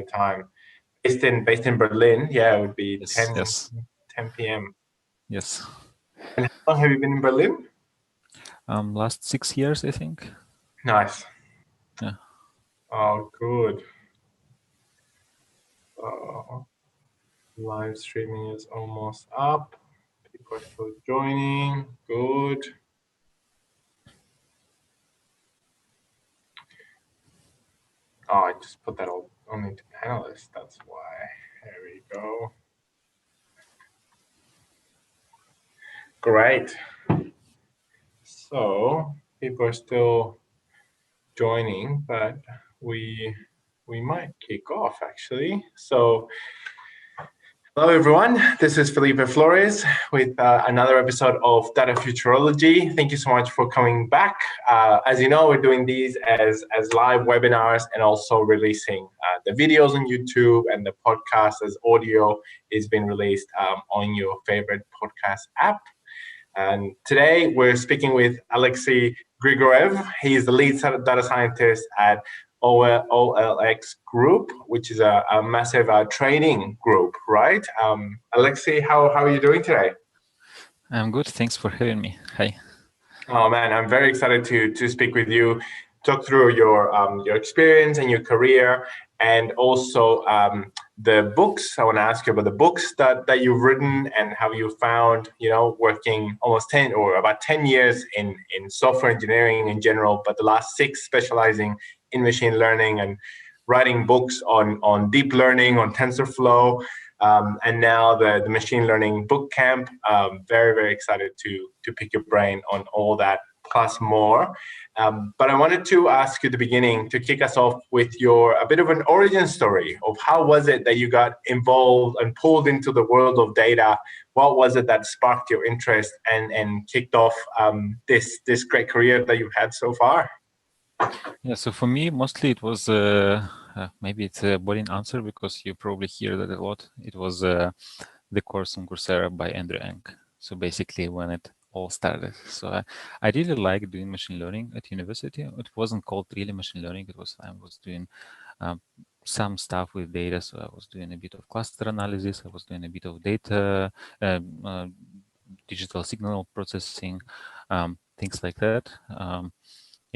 time. Based in Berlin, yeah, it would be Yes, 10 yes, 10 p.m. yes. And how long have you been in Berlin? Last 6 years, I think. Nice. Yeah. Oh, good. Live streaming is almost up. People are still joining. Good. Oh, I just put that all only to panelists. That's why. There we go. Great. So people are still joining, but we might kick off actually. So hello everyone, this is Felipe Flores with another episode of Data Futurology. Thank you so much for coming back. As you know, we're doing these as live webinars and also releasing the videos on YouTube, and the podcast as audio is being released on your favorite podcast app. And today we're speaking with Alexey Grigorev. He is the lead data scientist at OLX Group, which is a massive training group, right? Alexey, how are you doing today? I'm good. Thanks for having me. Hi. Oh man, I'm very excited to speak with you, talk through your experience and your career, and also the books. I want to ask you about the books that you've written and how you found, working almost 10 or about 10 years in software engineering in general, but the last 6 specializing in machine learning and writing books on deep learning, on TensorFlow. And now the Machine Learning Bookcamp. Very, very excited to pick your brain on all that plus more. But I wanted to ask you at the beginning to kick us off with a bit of an origin story of how was it that you got involved and pulled into the world of data? What was it that sparked your interest and kicked off this great career that you've had so far? Yeah, so for me, mostly it was, maybe it's a boring answer because you probably hear that a lot. It was the course on Coursera by Andrew Ng. So basically when it all started. So I really liked doing machine learning at university. It wasn't called really machine learning. I was doing some stuff with data. So I was doing a bit of cluster analysis. I was doing a bit of data, digital signal processing, things like that.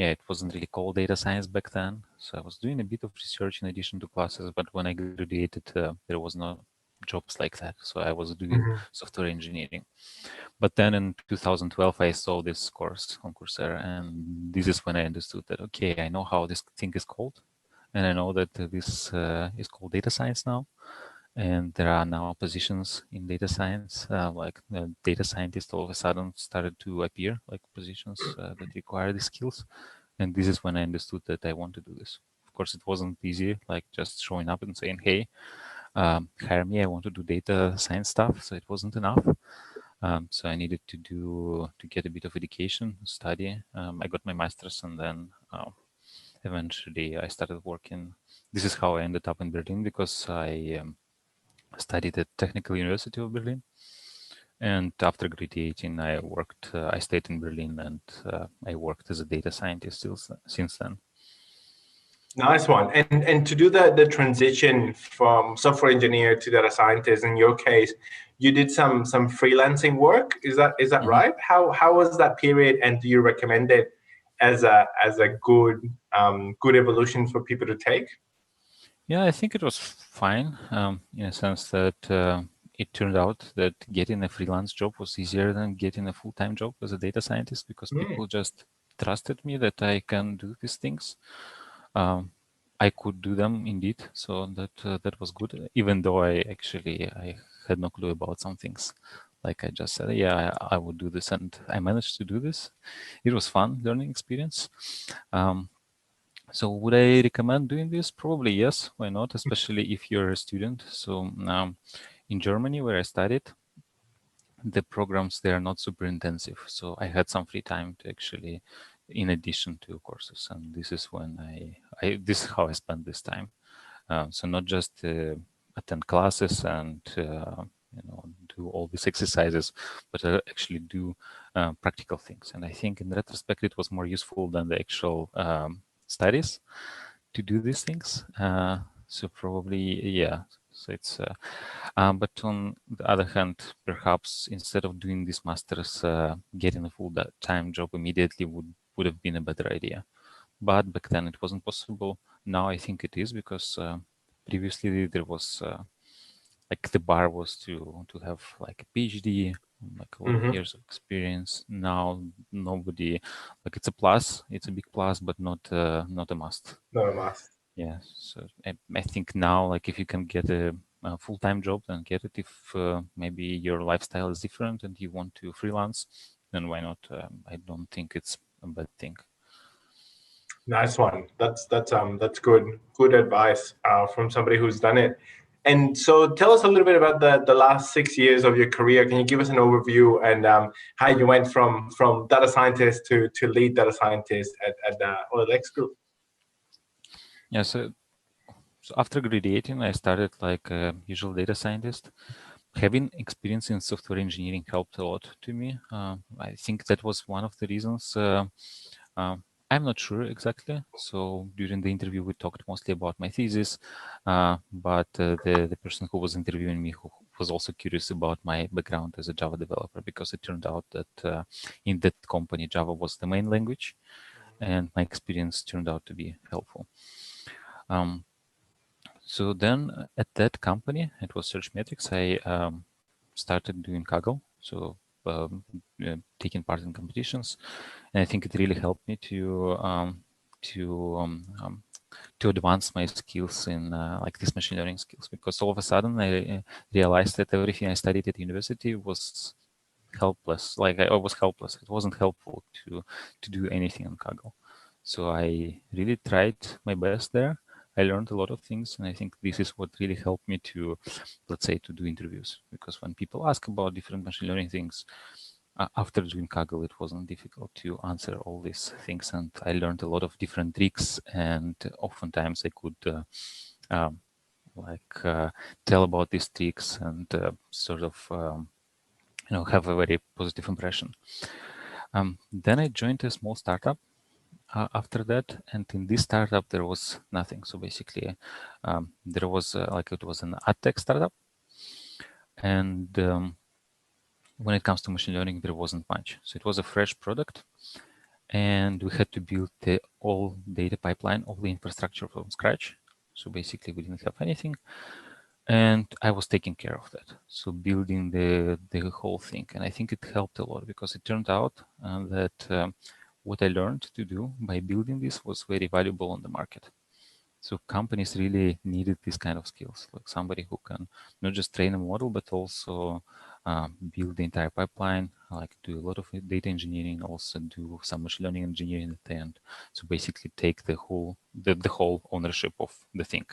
Yeah, it wasn't really called data science back then. So I was doing a bit of research in addition to classes, but when I graduated, there was no jobs like that. So I was doing software engineering. But then in 2012, I saw this course on Coursera, and this is when I understood that, okay, I know how this thing is called, and I know that this is called data science now. And there are now positions in data science, like data scientists all of a sudden started to appear, like positions that require these skills. And this is when I understood that I want to do this. Of course, it wasn't easy, like just showing up and saying, hey, hire me, I want to do data science stuff. So it wasn't enough. So I needed to get a bit of education, study. I got my master's, and then eventually I started working. This is how I ended up in Berlin, because I studied at Technical University of Berlin. And after graduating, I stayed in Berlin, and I worked as a data scientist since then. Nice one. And to do the transition from software engineer to data scientist, in your case, you did some freelancing work. Is that right? How was that period, and do you recommend it as a good evolution for people to take? Yeah, I think it was fine, in a sense that it turned out that getting a freelance job was easier than getting a full-time job as a data scientist, because people just trusted me that I can do these things. I could do them indeed, so that was good, even though I had no clue about some things. Like I just said, yeah, I would do this, and I managed to do this. It was fun learning experience. So would I recommend doing this? Probably yes. Why not? Especially if you're a student. So in Germany, where I studied, the programs, they are not super intensive. So I had some free time to actually, in addition to courses. And this is when this is how I spent this time. So not just attend classes and do all these exercises, but actually do practical things. And I think in retrospect, it was more useful than the actual studies to do these things. So probably, yeah. So it's, but on the other hand, perhaps instead of doing this master's, getting a full-time job immediately would have been a better idea. But back then it wasn't possible. Now I think it is, because previously there was like the bar was to have like a PhD, like a lot of years of experience. Now nobody, like it's a plus, it's a big plus, but not a must. Not a must. Yeah, so I think now, like if you can get a full-time job, then get it. If maybe your lifestyle is different and you want to freelance, then why not? I don't think it's a bad thing. Nice one. That's good advice from somebody who's done it. And so tell us a little bit about the last 6 years of your career. Can you give us an overview and how you went from data scientist to lead data scientist at OLX Group? Yeah, so after graduating, I started like a usual data scientist. Having experience in software engineering helped a lot to me. I think that was one of the reasons. I'm not sure exactly. So during the interview, we talked mostly about my thesis, but the person who was interviewing me who was also curious about my background as a Java developer, because it turned out that in that company, Java was the main language, and my experience turned out to be helpful. So then at that company, it was Searchmetrics, I started doing Kaggle, so taking part in competitions, and I think it really helped me to advance my skills in like these machine learning skills, because all of a sudden I realized that everything I studied at university was helpless. Like I was helpless. It wasn't helpful to do anything on Kaggle. So I really tried my best there. I learned a lot of things, and I think this is what really helped me to, let's say, to do interviews. Because when people ask about different machine learning things, after doing Kaggle, it wasn't difficult to answer all these things, and I learned a lot of different tricks. And oftentimes I could tell about these tricks and sort of have a very positive impression. Then I joined a small startup after that, and in this startup there was nothing. So basically there was it was an ad tech startup, and when it comes to machine learning there wasn't much. So it was a fresh product, and we had to build the all data pipeline, all the infrastructure from scratch. So basically we didn't have anything, and I was taking care of that. So building the whole thing, and I think it helped a lot, because it turned out that what I learned to do by building this was very valuable on the market. So companies really needed these kind of skills, like somebody who can not just train a model, but also build the entire pipeline, like do a lot of data engineering, also do some machine learning engineering at the end. So basically take the whole ownership of the thing.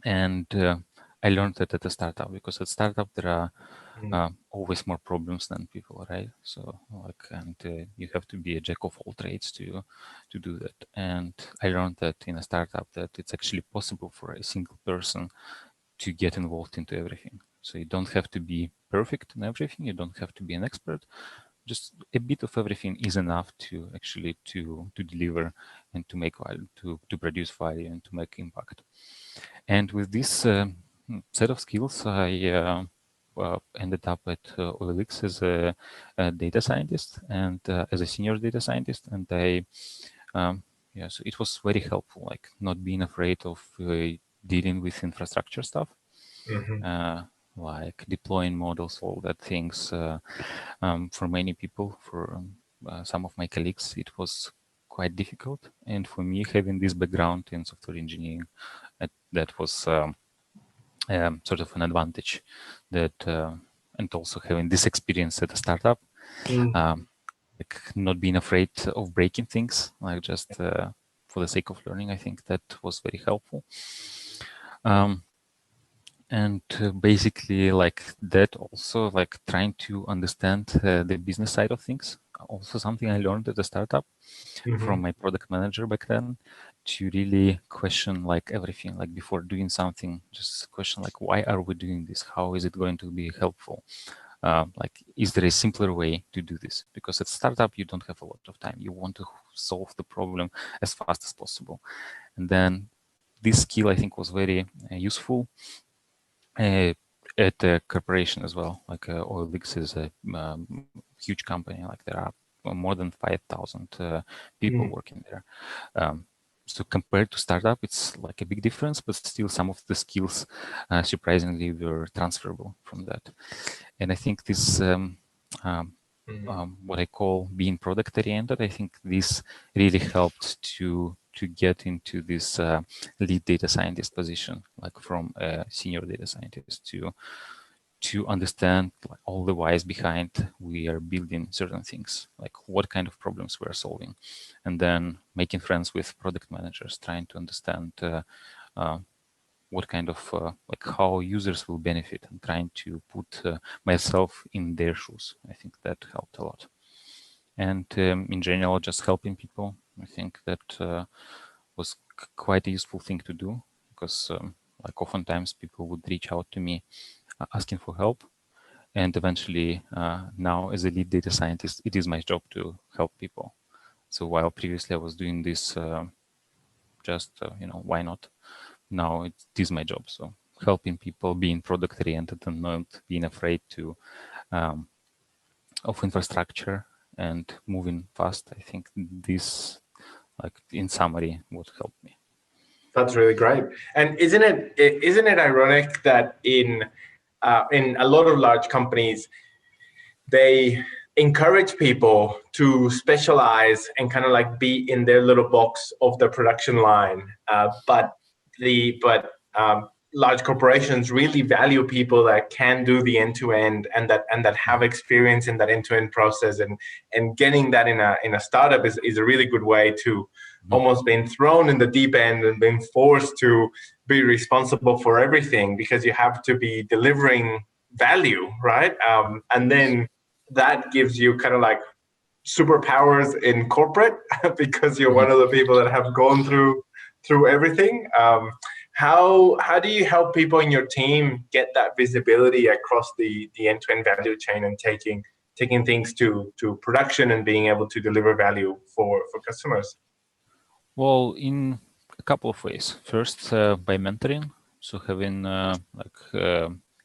And I learned that at a startup, because at startup there are always more problems than people, right? So you have to be a jack of all trades to do that. And I learned that in a startup that it's actually possible for a single person to get involved into everything. So you don't have to be perfect in everything. You don't have to be an expert. Just a bit of everything is enough to actually to deliver and to make value, to produce value and to make impact. And with this set of skills, I ended up at OLX as a data scientist and as a senior data scientist. And so it was very helpful, like not being afraid of dealing with infrastructure stuff, like deploying models, all that things. For many people, for some of my colleagues, it was quite difficult. And for me, having this background in software engineering, that was sort of an advantage. And also having this experience at a startup, like not being afraid of breaking things, like just for the sake of learning, I think that was very helpful. And basically, like that, also like trying to understand the business side of things. Also, something I learned at the startup from my product manager back then, to really question like everything, like before doing something, just question like, why are we doing this? How is it going to be helpful? Like, is there a simpler way to do this? Because at startup, you don't have a lot of time. You want to solve the problem as fast as possible. And then this skill, I think, was very useful at a corporation as well. Like OLX is a huge company. Like there are more than 5,000 people working there. So compared to startup, it's like a big difference, but still some of the skills surprisingly were transferable from that. And I think this, what I call being product oriented, I think this really helped to get into this lead data scientist position, like from a senior data scientist to understand like, all the whys behind we are building certain things, like what kind of problems we are solving, and then making friends with product managers, trying to understand what kind of like how users will benefit, and trying to put myself in their shoes. I think that helped a lot. And in general, just helping people. I think that was quite a useful thing to do, because like oftentimes people would reach out to me asking for help. And eventually, now as a lead data scientist, it is my job to help people. So while previously I was doing this just, why not? Now it is my job. So helping people, being product oriented and not being afraid to of infrastructure and moving fast. I think this, like in summary, would help me. That's really great. And isn't it ironic that in a lot of large companies, they encourage people to specialize and kind of like be in their little box of the production line, but large corporations really value people that can do the end-to-end and that have experience in that end-to-end process, and getting that in a startup is a really good way to almost being thrown in the deep end and being forced to be responsible for everything, because you have to be delivering value, right? And then that gives you kind of like superpowers in corporate because you're one of the people that have gone through everything. How do you help people in your team get that visibility across the end-to-end value chain and taking things to production and being able to deliver value for customers? Well, in a couple of ways. First, by mentoring. So having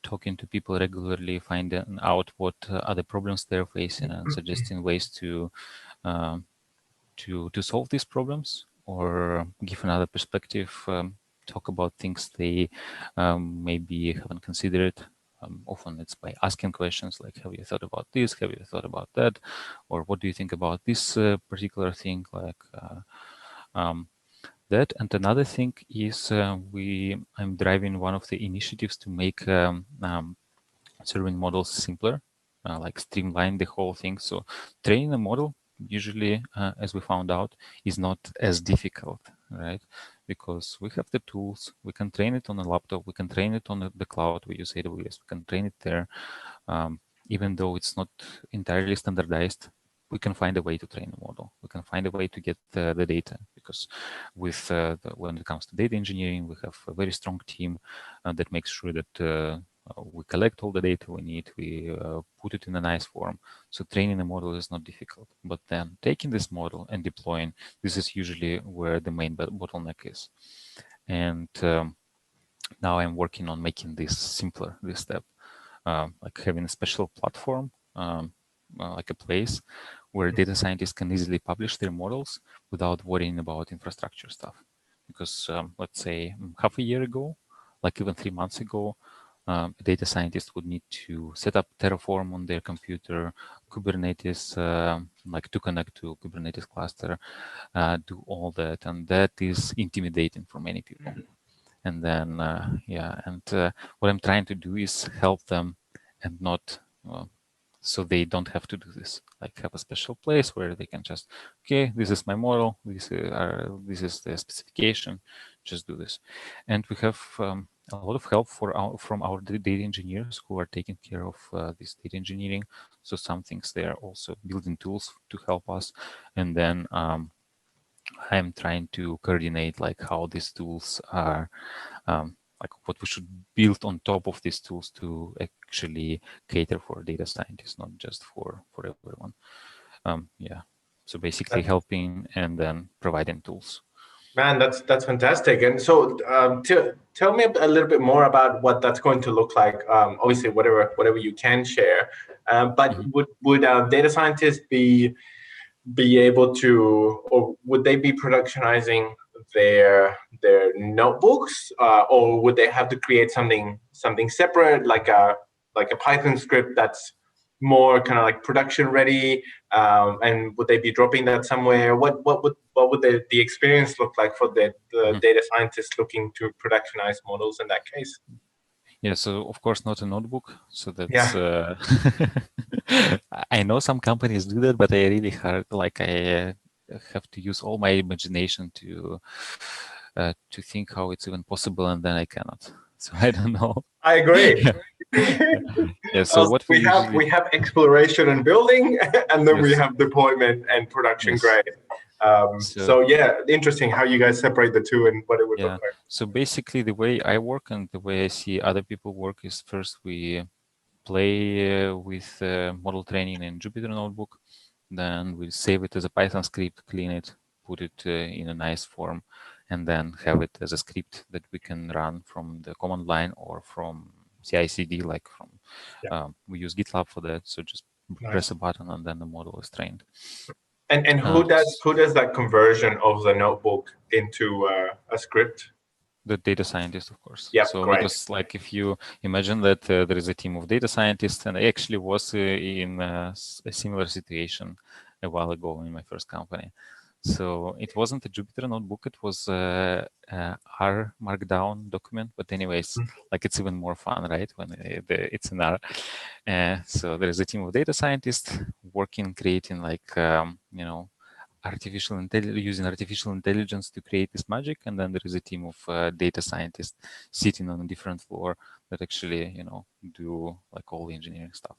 talking to people regularly, finding out what other problems they're facing, and suggesting ways to solve these problems, or give another perspective. Talk about things they maybe haven't considered. Often it's by asking questions like, have you thought about this? Have you thought about that? Or what do you think about this particular thing? Like that. And another thing is I'm driving one of the initiatives to make serving models simpler, like streamline the whole thing. So training a model usually, as we found out, is not as difficult, right? Because we have the tools, we can train it on a laptop, we can train it on the cloud, we use AWS, we can train it there. Even though it's not entirely standardized, we can find a way to train a model. We can find a way to get the data, because with when it comes to data engineering, we have a very strong team that makes sure that we collect all the data we need, we put it in a nice form. So training a model is not difficult, but then taking this model and deploying, this is usually where the main bottleneck is. And now I'm working on making this simpler, this step, like having a special platform, like a place where data scientists can easily publish their models without worrying about infrastructure stuff. Because let's say half a year ago, like even 3 months ago, a data scientist would need to set up Terraform on their computer, Kubernetes, like to connect to Kubernetes cluster, do all that. And that is intimidating for many people. And then, what I'm trying to do is help them and not, so they don't have to do this. Like have a special place where they can just, okay, this is my model, this is the specification, just do this. And we have a lot of help from our data engineers who are taking care of this data engineering. So some things they are also building tools to help us. And then I'm trying to coordinate like how these tools are, like what we should build on top of these tools to actually cater for data scientists, not just for everyone. Yeah. So basically helping and then providing tools. Man, that's fantastic. And so, tell me a little bit more about what that's going to look like. Obviously, whatever you can share. But Mhm. would data scientists be able to, or would they be productionizing their notebooks, or would they have to create something separate, like a Python script that's more kind of like production ready? And would they be dropping that somewhere? What would the experience look like for the Mhm. data scientists looking to productionize models in that case? Yeah, so of course not a notebook. So that's Yeah. I know some companies do that, but I really hard like I have to use all my imagination to think how it's even possible, and then I cannot. So I don't know. I agree. Yeah. So what we usually We have exploration and building, and then we yes, have deployment and production yes. grade. So So yeah, interesting how you guys separate the two and what it would look yeah. like. So basically, the way I work and the way I see other people work is first we play with model training in Jupyter Notebook. Then we save it as a Python script, clean it, put it in a nice form, and then have it as a script that we can run from the command line or from CI/CD, like from Yeah, we use GitLab for that. So just press nice. a button and then the model is trained. And Uh, who does that conversion of the notebook into a script? the data scientist, of course. Yep, So great. because like if you imagine that there is a team of data scientists, and I actually was in a similar situation a while ago in my first company. So it wasn't a Jupyter notebook, it was R markdown document. But anyways, like it's even more fun, right? When it's an R. So there is a team of data scientists working, creating like, using artificial intelligence to create this magic, and then there is a team of data scientists sitting on a different floor that actually do like all the engineering stuff.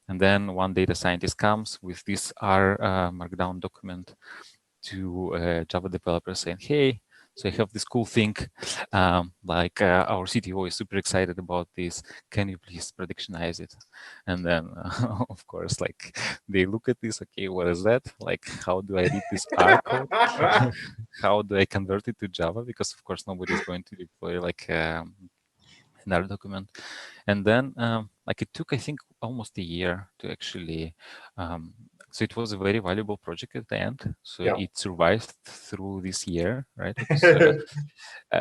And then one data scientist comes with this R markdown document to a Java developer saying, hey, so I have this cool thing, our CTO is super excited about this. Can you please productionize it? And then, of course, like they look at this, okay, what is that? Like, how do I read this R code? How do I convert it to Java? Because of course, nobody's going to deploy like another document. And then like it took, I think, almost a year to actually so it was a very valuable project at the end. So Yeah. it survived through this year, right? Because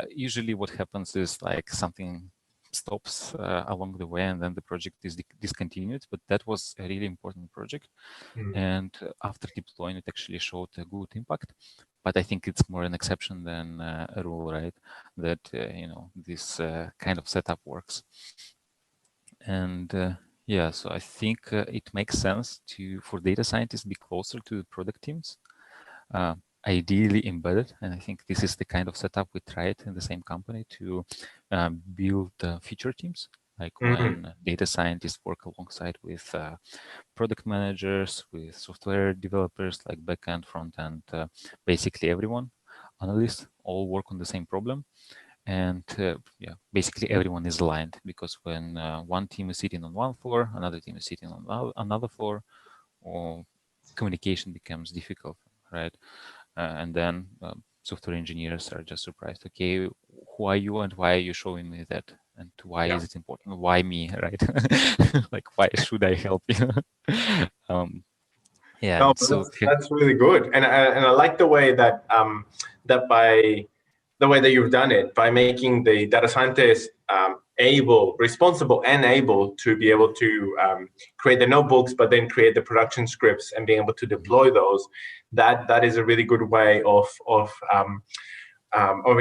usually what happens is like something stops along the way and then the project is discontinued. But that was a really important project. And after deploying, it actually showed a good impact. But I think it's more an exception than a rule, right? That, this kind of setup works. And yeah, so I think it makes sense for data scientists be closer to the product teams, ideally embedded. And I think this is the kind of setup we tried in the same company to build feature teams, like when data scientists work alongside with product managers, with software developers, like backend, frontend, basically everyone, analysts, all work on the same problem. And yeah, basically everyone is aligned, because when one team is sitting on one floor, another team is sitting on another floor, or communication becomes difficult, right? And then software engineers are just surprised. Okay, who are you and why are you showing me that? And why Yeah. is it important? Why me, right? Like, why should I help you? Yeah, No, and but so that's really good, and I like the way that by the way that you've done it, by making the data scientist responsible, and able to be able to create the notebooks, but then create the production scripts and being able to deploy those. That is a really good way of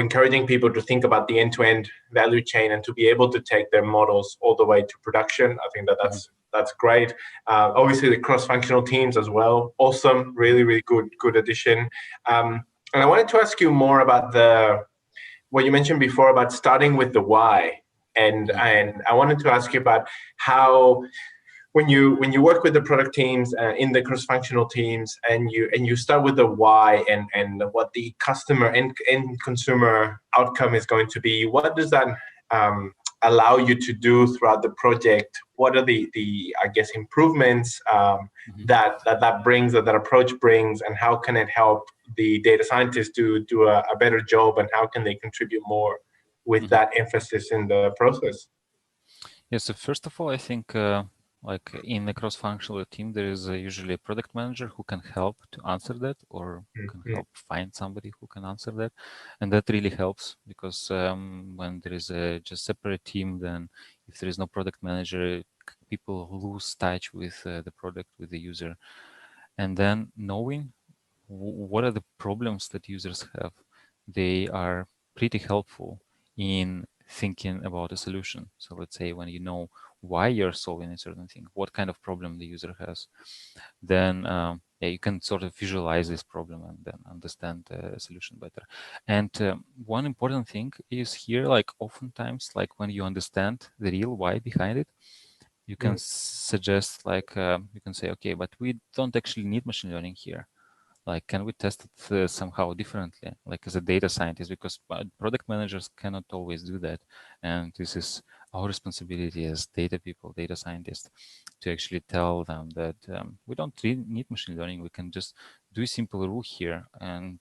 encouraging people to think about the end-to-end value chain and to be able to take their models all the way to production. I think that's great. Obviously, the cross-functional teams as well. Awesome, really good addition. And I wanted to ask you more about what you mentioned before about starting with the why. And I wanted to ask you about how when you work with the product teams in the cross-functional teams, and you start with the why and what the customer and consumer outcome is going to be, what does that allow you to do throughout the project? What are the I guess improvements that brings, that approach brings, and how can it help the data scientists to do a better job, and how can they contribute more with that emphasis in the process? Yeah, so first of all, I think like in the cross-functional team, there is usually a product manager who can help to answer that, or can help find somebody who can answer that. And that really helps, because when there is a just separate team, then if there is no product manager, people lose touch with the product, with the user. And then knowing what are the problems that users have, they are pretty helpful in thinking about a solution. So let's say when you know why you're solving a certain thing, what kind of problem the user has, then yeah, you can sort of visualize this problem and then understand the solution better. And one important thing is here, like oftentimes, like when you understand the real why behind it, you can suggest, like you can say, okay, but we don't actually need machine learning here. Like, can we test it somehow differently, like as a data scientist, because product managers cannot always do that. And this is our responsibility as data people, data scientists, to actually tell them that we don't really need machine learning. We can just do a simple rule here and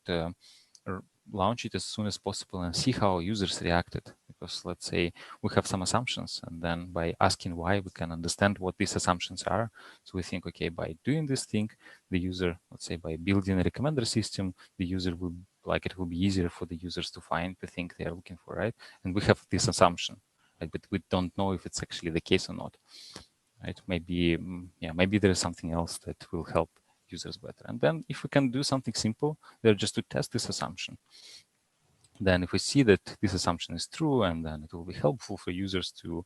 launch it as soon as possible and see how users reacted. Because let's say we have some assumptions, and then by asking why, we can understand what these assumptions are. So we think, okay, by doing this thing, the user, let's say by building a recommender system, the user will, like, it will be easier for the users to find the thing they are looking for, right? And we have this assumption, right? But we don't know if it's actually the case or not, right? Maybe, yeah, maybe there is something else that will help users better. And then if we can do something simple there just to test this assumption, then if we see that this assumption is true, and then it will be helpful for users to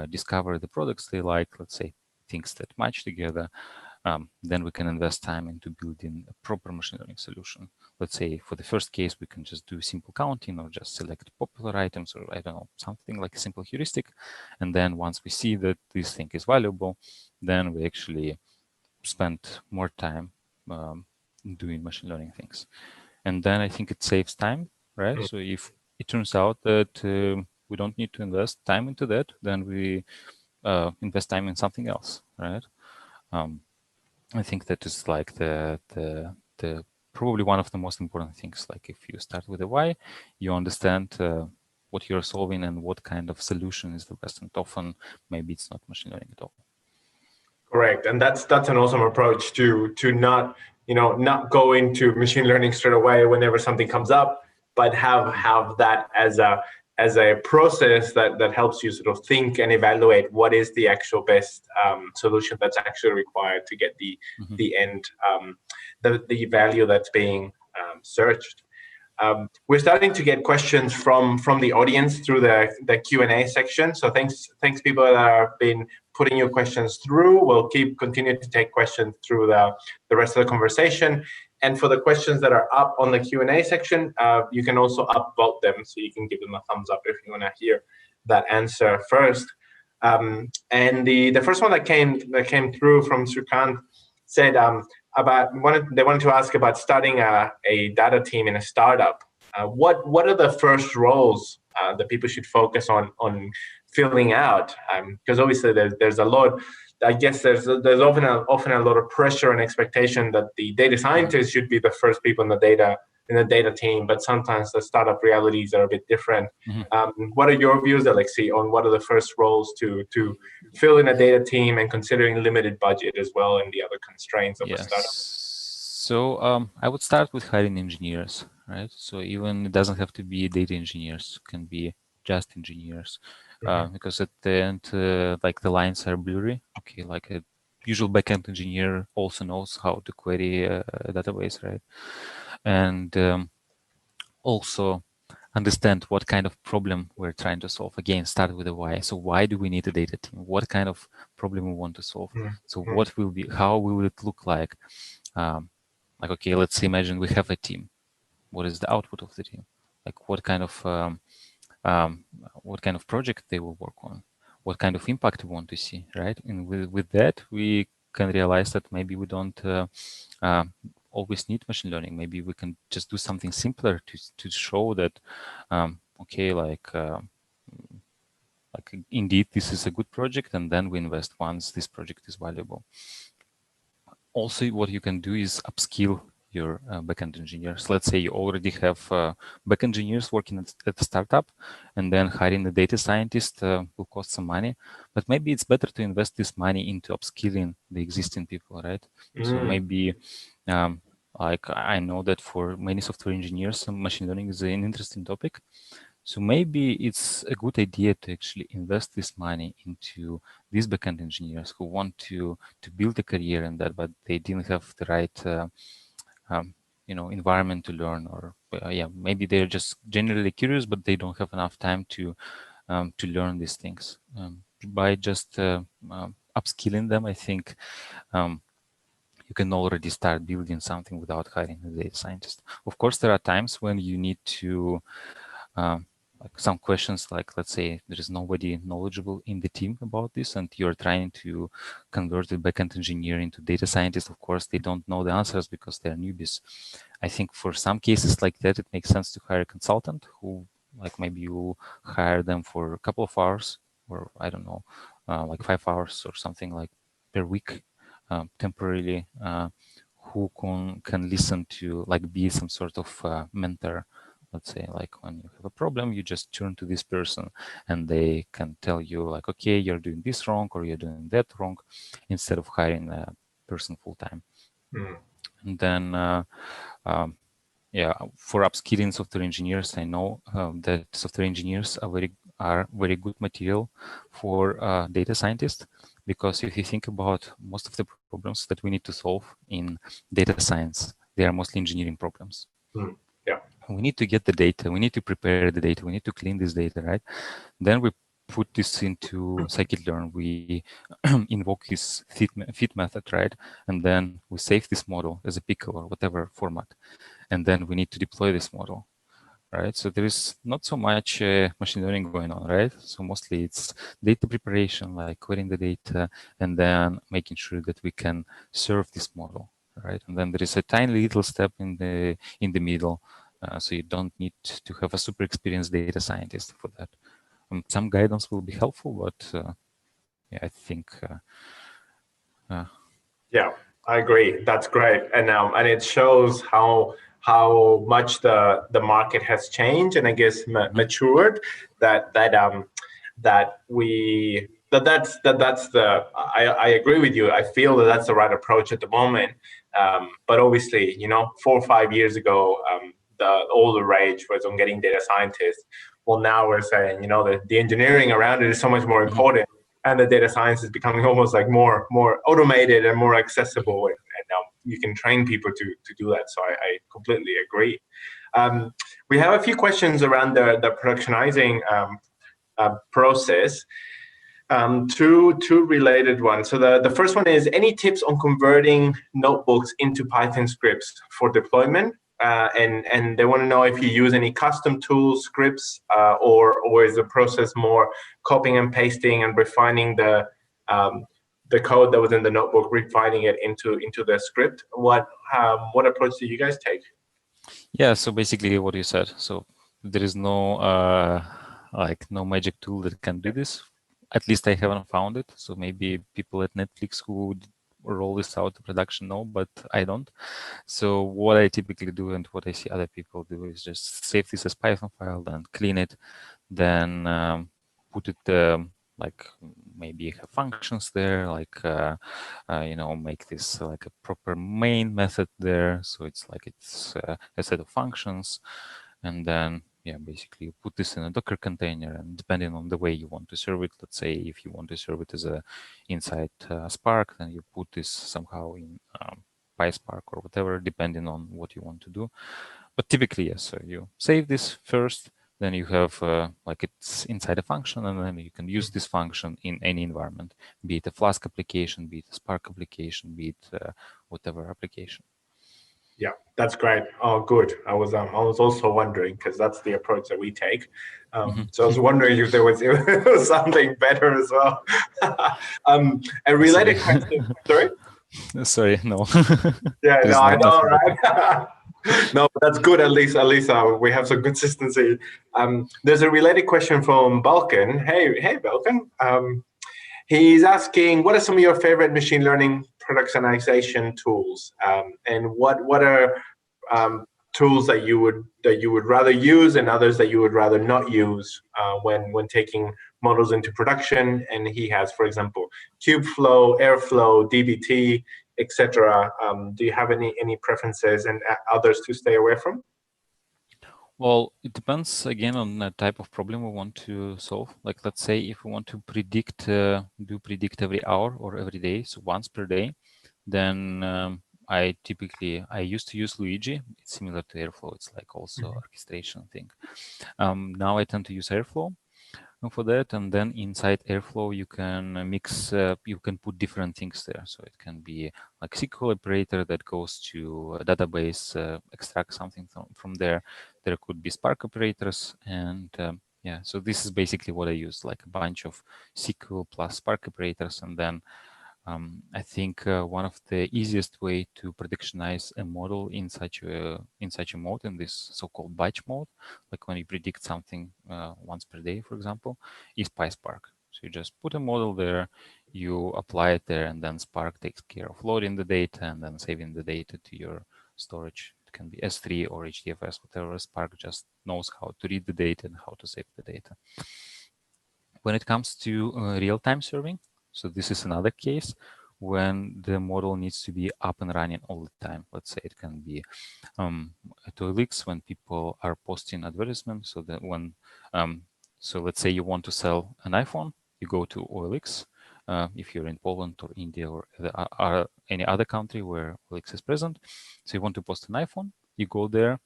discover the products they like, let's say things that match together, then we can invest time into building a proper machine learning solution. Let's say for the first case, we can just do simple counting or just select popular items, or I don't know, something like a simple heuristic. And then once we see that this thing is valuable, then we actually spend more time doing machine learning things. And then I think it saves time, right? So if it turns out that we don't need to invest time into that, then we invest time in something else, right? I think that is like the probably one of the most important things. Like if you start with a why, you understand what you're solving and what kind of solution is the best. And often maybe it's not machine learning at all. Correct, and that's an awesome approach to not not go into machine learning straight away whenever something comes up, but have that as a process that helps you sort of think and evaluate what is the actual best solution that's actually required to get the end the value that's being searched. We're starting to get questions from the audience through the Q&A section. So thanks people that have been putting your questions through. We'll continue to take questions through the rest of the conversation. And for the questions that are up on the Q&A section, you can also upvote them, so you can give them a thumbs up if you want to hear that answer first. And the first one that came through from Srikant said they wanted to ask about starting a data team in a startup. What are the first roles that people should focus on filling out? Because obviously there's a lot. I guess there's often a lot of pressure and expectation that the data scientists should be the first people in the data team, but sometimes the startup realities are a bit different. What are your views, Alexey, on what are the first roles to fill in a data team, and considering limited budget as well and the other constraints of a startup? So I would start with hiring engineers, right? So even it doesn't have to be data engineers, it can be just engineers, because at the end, like the lines are blurry. Okay, like a usual backend engineer also knows how to query a database, right? And also understand what kind of problem we're trying to solve. Again, start with the why. So why do we need a data team? What kind of problem we want to solve? So what will be, how will it look like? Like, okay, let's imagine we have a team. What is the output of the team? Like what kind of project they will work on? What kind of impact we want to see, right? And with that, we can realize that maybe we don't always need machine learning. Maybe we can just do something simpler to show that, okay, like indeed this is a good project, and then we invest once this project is valuable. Also, what you can do is upskill your backend engineers. Let's say you already have backend engineers working at a startup, and then hiring a data scientist will cost some money. But maybe it's better to invest this money into upskilling the existing people, right? So maybe, like I know that for many software engineers, machine learning is an interesting topic. So maybe it's a good idea to actually invest this money into these backend engineers who want to build a career in that, but they didn't have the right environment to learn, or yeah, maybe they're just generally curious, but they don't have enough time to learn these things. By just upskilling them, I think you can already start building something without hiring a data scientist. Of course, there are times when you need to like some questions, like let's say there is nobody knowledgeable in the team about this, and you're trying to convert a backend engineer into data scientist. Of course, they don't know the answers because they're newbies. I think for some cases like that, it makes sense to hire a consultant who, like, maybe you hire them for a couple of hours, or I don't know, like 5 hours or something like per week, temporarily, who can listen to, like, be some sort of mentor. Let's say, like, when you have a problem, you just turn to this person and they can tell you, like, okay, you're doing this wrong or you're doing that wrong, instead of hiring a person full time. And then, yeah, for upskilling software engineers, I know that software engineers are very good material for data scientists, because if you think about most of the problems that we need to solve in data science, they are mostly engineering problems. Yeah. We need to get the data, we need to prepare the data, we need to clean this data, right? Then we put this into scikit-learn, we invoke this fit method, right? And then we save this model as a pickle or whatever format. And then we need to deploy this model, right? So there is not so much machine learning going on, right? So mostly it's data preparation, like querying the data, and then making sure that we can serve this model, right? And then there is a tiny little step in the middle. So you don't need to have a super experienced data scientist for that. Some guidance will be helpful, but yeah, I think. Yeah, I agree. That's great, and it shows how much the market has changed and I guess matured. That's the. I agree with you. I feel that that's the right approach at the moment. But obviously, 4 or 5 years ago, all the rage was on getting data scientists. Well, now we're saying, the engineering around it is so much more important, and the data science is becoming almost like more automated and more accessible, and you can train people to do that. So I completely agree. We have a few questions around the productionizing process. Two related ones. So the first one is, any tips on converting notebooks into Python scripts for deployment? And they want to know if you use any custom tools, scripts, or is the process more copying and pasting and refining the code that was in the notebook, refining it into the script? What approach do you guys take? Yeah, so basically what you said. So there is no no magic tool that can do this. At least I haven't found it. So maybe people at Netflix who would roll this out to production know, but I don't. So what I typically do and what I see other people do is just save this as Python file, then clean it, then put it like maybe have functions there, like make this like a proper main method there. So it's like it's a set of functions, and then yeah, basically you put this in a Docker container, and depending on the way you want to serve it, let's say if you want to serve it as a inside Spark, then you put this somehow in PySpark or whatever, depending on what you want to do. But typically, yes, so you save this first, then you have like it's inside a function, and then you can use this function in any environment, be it a Flask application, be it a Spark application, be it whatever application. Yeah, that's great. Oh, good. I was also wondering, because that's the approach that we take. So I was wondering if there was something better as well. A related question. Sorry. Sorry, no. Yeah, no, I know, right? No, that's good. At least we have some consistency. There's a related question from Balkan. Hey, Balkan. He's asking, what are some of your favorite machine learning productionization tools, and what are tools that you would rather use, and others that you would rather not use when taking models into production? And he has, for example, Kubeflow, Airflow, DBT, etc. Do you have any preferences and others to stay away from? Well, it depends again on the type of problem we want to solve. Like, let's say if we want to predict, predict every hour or every day, so once per day, then I used to use Luigi. It's similar to Airflow. It's like also orchestration thing. Now I tend to use Airflow for that, and then inside Airflow you can mix, you can put different things there. So it can be like SQL operator that goes to a database, extract something from there. There could be Spark operators, and yeah, so this is basically what I use, like a bunch of SQL plus Spark operators. And then I think one of the easiest way to predictionize a model in such a mode, in this so-called batch mode, like when you predict something once per day, for example, is PySpark. So you just put a model there, you apply it there, and then Spark takes care of loading the data and then saving the data to your storage. It can be S3 or HDFS, whatever. Spark just knows how to read the data and how to save the data. When it comes to real-time serving, so this is another case when the model needs to be up and running all the time. Let's say it can be at OLX when people are posting advertisements. So that when, so let's say you want to sell an iPhone, you go to OLX. If you're in Poland or India or any other country where OLX is present, so you want to post an iPhone, you go there,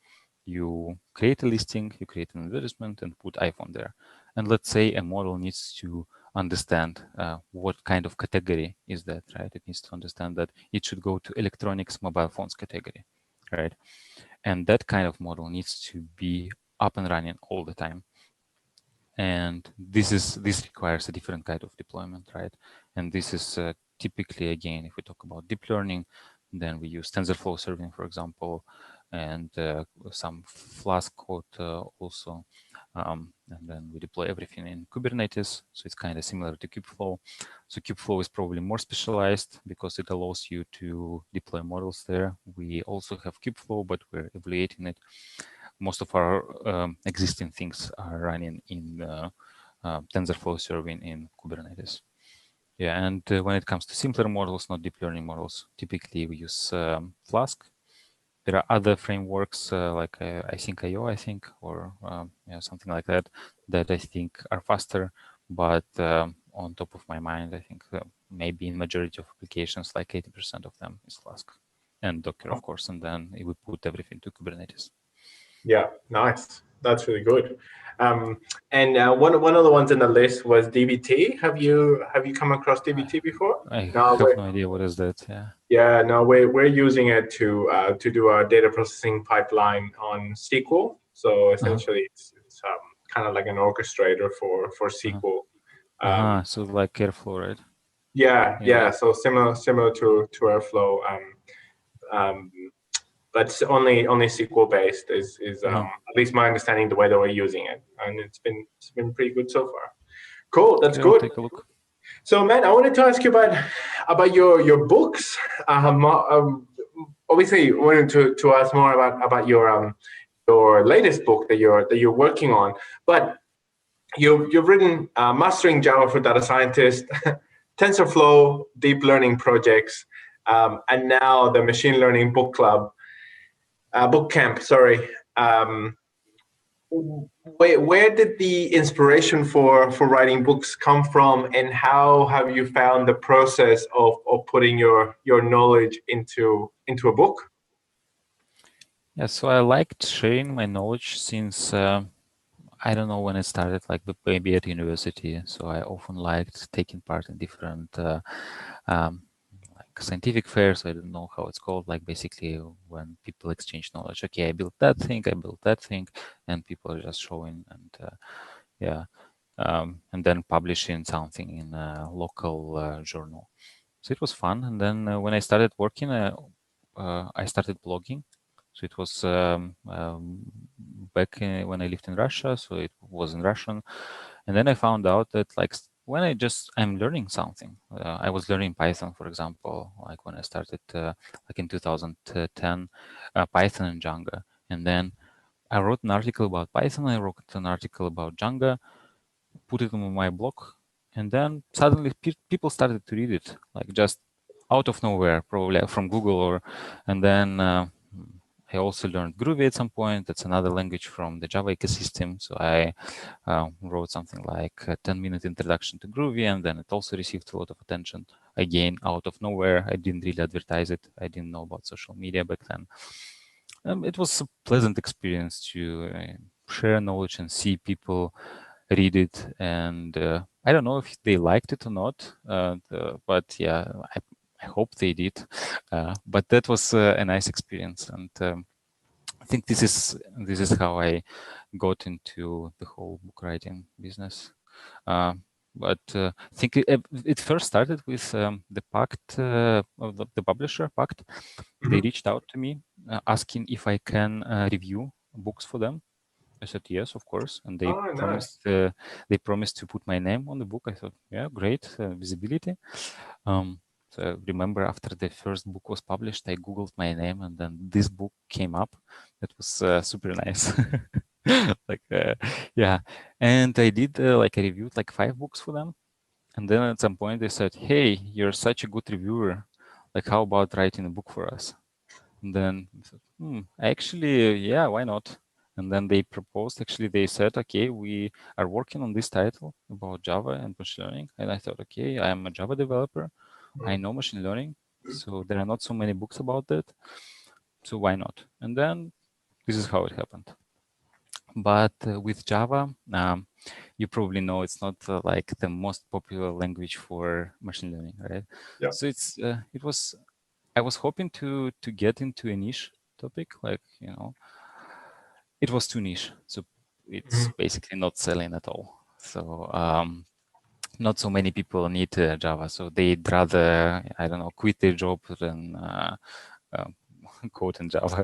you create a listing, you create an advertisement, and put iPhone there. And let's say a model needs to understand what kind of category is that, right? It needs to understand that it should go to electronics, mobile phones category, right? And that kind of model needs to be up and running all the time. And this requires a different kind of deployment, right? And this is typically, again, if we talk about deep learning, then we use TensorFlow serving, for example, and some Flask code also. And then we deploy everything in Kubernetes. So it's kind of similar to Kubeflow. So Kubeflow is probably more specialized because it allows you to deploy models there. We also have Kubeflow, but we're evaluating it. Most of our existing things are running in TensorFlow serving in Kubernetes. Yeah, and when it comes to simpler models, not deep learning models, typically we use Flask. There are other frameworks like Async.io, I think, or yeah, something like that, that I think are faster. But on top of my mind, I think maybe in majority of applications, like 80% of them is Flask and Docker, of course, and then we put everything to Kubernetes. Yeah, nice. That's really good. And one of the ones in the list was DBT. Have you come across DBT before? I have no idea what is that. Yeah. Yeah. No, we're using it to do our data processing pipeline on SQL. So essentially, it's kind of like an orchestrator for SQL. So like Airflow, right? Yeah. So similar to Airflow. But only SQL based is at least my understanding the way that we're using it, and it's been pretty good so far. Cool, that's good. Take a look. So, man, I wanted to ask you about your books. Obviously, I wanted to ask more about your latest book that you're working on, but you've written Mastering Java for Data Scientists, TensorFlow Deep Learning Projects, and now the Machine Learning Bookcamp. Sorry. Where did the inspiration for writing books come from, and how have you found the process of putting your knowledge into a book? Yeah, so I liked sharing my knowledge since I don't know when it started, like maybe at university. So I often liked taking part in different like scientific fairs. I don't know how it's called. Like basically when people exchange knowledge. Okay, I built that thing, and people are just showing and yeah, and then publishing something in a local journal. So it was fun. And then when I started working, I started blogging. So it was back when I lived in Russia, so it was in Russian. And then I found out that like when I'm learning something, I was learning Python, for example, like when I started like in 2010, Python and Django. And then I wrote an article about Python, I wrote an article about Django, put it on my blog, and then suddenly people started to read it, like just out of nowhere, probably from Google, and then I also learned Groovy at some point. That's another language from the Java ecosystem. So I wrote something like a 10-minute introduction to Groovy, and then it also received a lot of attention. Again, out of nowhere, I didn't really advertise it. I didn't know about social media back then. It was a pleasant experience to share knowledge and see people read it. And I don't know if they liked it or not, but yeah, I hope they did. But that was a nice experience, and I think this is how I got into the whole book writing business. But I think it first started with the Pact, of the publisher Pact. They reached out to me asking if I can review books for them. I said yes, of course, and they Nice. promised to put my name on the book. I thought, yeah, great visibility. So I remember after the first book was published, I Googled my name, and then this book came up. That was super nice. Like, yeah, and I did like I reviewed like 5 books for them, and then at some point they said, "Hey, you're such a good reviewer. Like, how about writing a book for us?" And then I said, actually, yeah, why not? And then they proposed, actually, they said, okay, we are working on this title about Java and machine learning. And I thought, okay, I am a Java developer. I know machine learning. So there are not so many books about that. So why not? And then this is how it happened. But with Java, you probably know it's not like the most popular language for machine learning, right? Yeah. So I was hoping to get into a niche topic, like, it was too niche. So it's basically not selling at all. So not so many people need Java. So they'd rather, I don't know, quit their job than code in Java.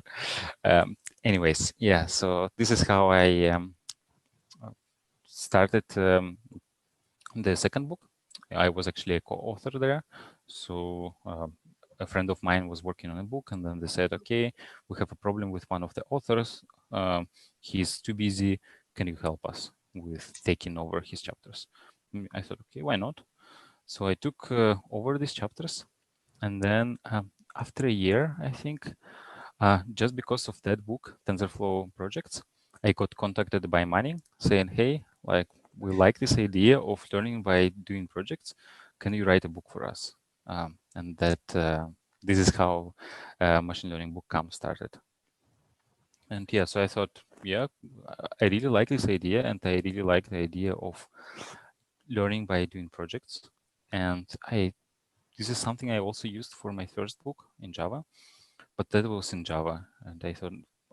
Anyways, yeah, so this is how I started the second book. I was actually a co-author there. So a friend of mine was working on a book, and then they said, okay, we have a problem with one of the authors. He's too busy. Can you help us with taking over his chapters? I thought, okay, why not? So I took over these chapters. And then after a year, I think, just because of that book, TensorFlow projects, I got contacted by Manning saying, hey, like, we like this idea of learning by doing projects. Can you write a book for us? And this is how Machine Learning Bookcamp started. And yeah, so I thought, yeah, I really like this idea, and I really like the idea of learning by doing projects. And this is something I also used for my first book in Java, but that was in Java. And I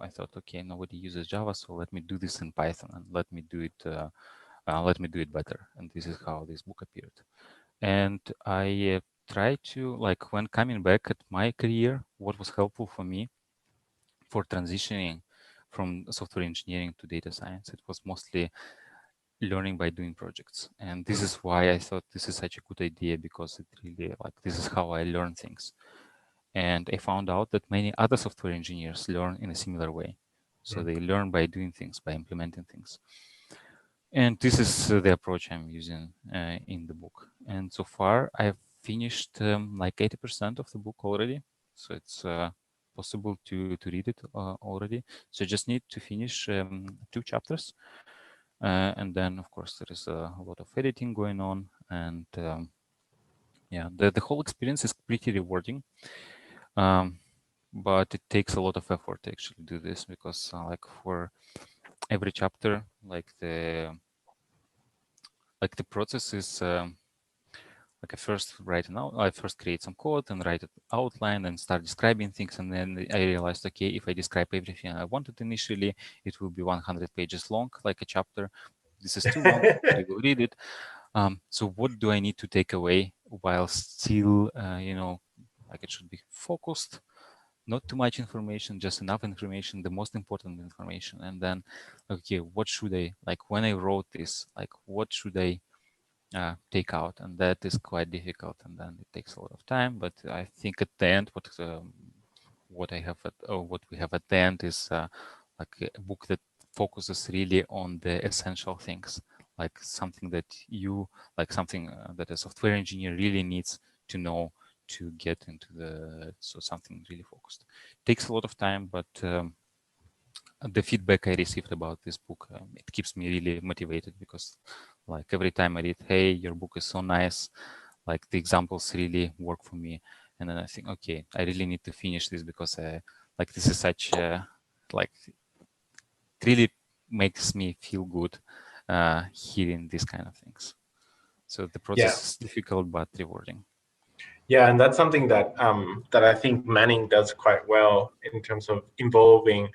thought, okay, nobody uses Java, so let me do this in Python, and let me do it better. And this is how this book appeared. And I try to, like, when coming back at my career, what was helpful for me for transitioning from software engineering to data science, it was mostly learning by doing projects. And this is why I thought this is such a good idea, because it really, like, this is how I learn things. And I found out that many other software engineers learn in a similar way. So they learn by doing things, by implementing things. And this is the approach I'm using in the book. And so far, I've finished like 80% of the book already. So it's possible to read it already. So I just need to finish 2 chapters. And then, of course, there is a lot of editing going on. And yeah, the whole experience is pretty rewarding. But it takes a lot of effort to actually do this, because like for every chapter, like the process is like I first create some code and write an outline and start describing things, and then I realized, okay, if I describe everything I wanted initially, it will be 100 pages long, like a chapter. This is too long. Nobody will read it. So what do I need to take away while still, like, it should be focused, not too much information, just enough information, the most important information. And then, okay, what should I, like when I wrote this, like what should I take out? And that is quite difficult, and then it takes a lot of time. But I think at the end, what I have at, or what we have at the end is like a book that focuses really on the essential things, like something that you, like something that a software engineer really needs to know to get into the, so something really focused. Takes a lot of time, but the feedback I received about this book, it keeps me really motivated, because like every time I read, hey, your book is so nice, like the examples really work for me. And then I think, okay, I really need to finish this, because like this is such like it really makes me feel good hearing these kind of things. So the process is difficult but rewarding. Yeah, and that's something that that I think Manning does quite well in terms of involving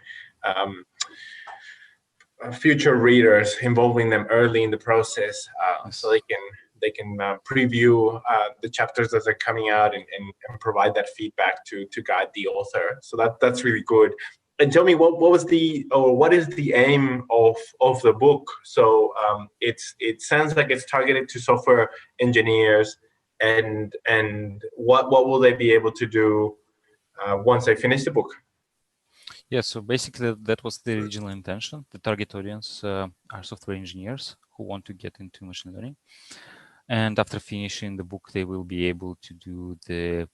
future readers, involving them early in the process, Yes. so they can preview the chapters as they're coming out, and provide that feedback to guide the author. So that's really good. And tell me, what was the, or what is the aim of the book? So it sounds like it's targeted to software engineers, and what will they be able to do once they finish the book? Yeah, so basically that was the original intention. The target audience are software engineers who want to get into machine learning. And after finishing the book, they will be able to do the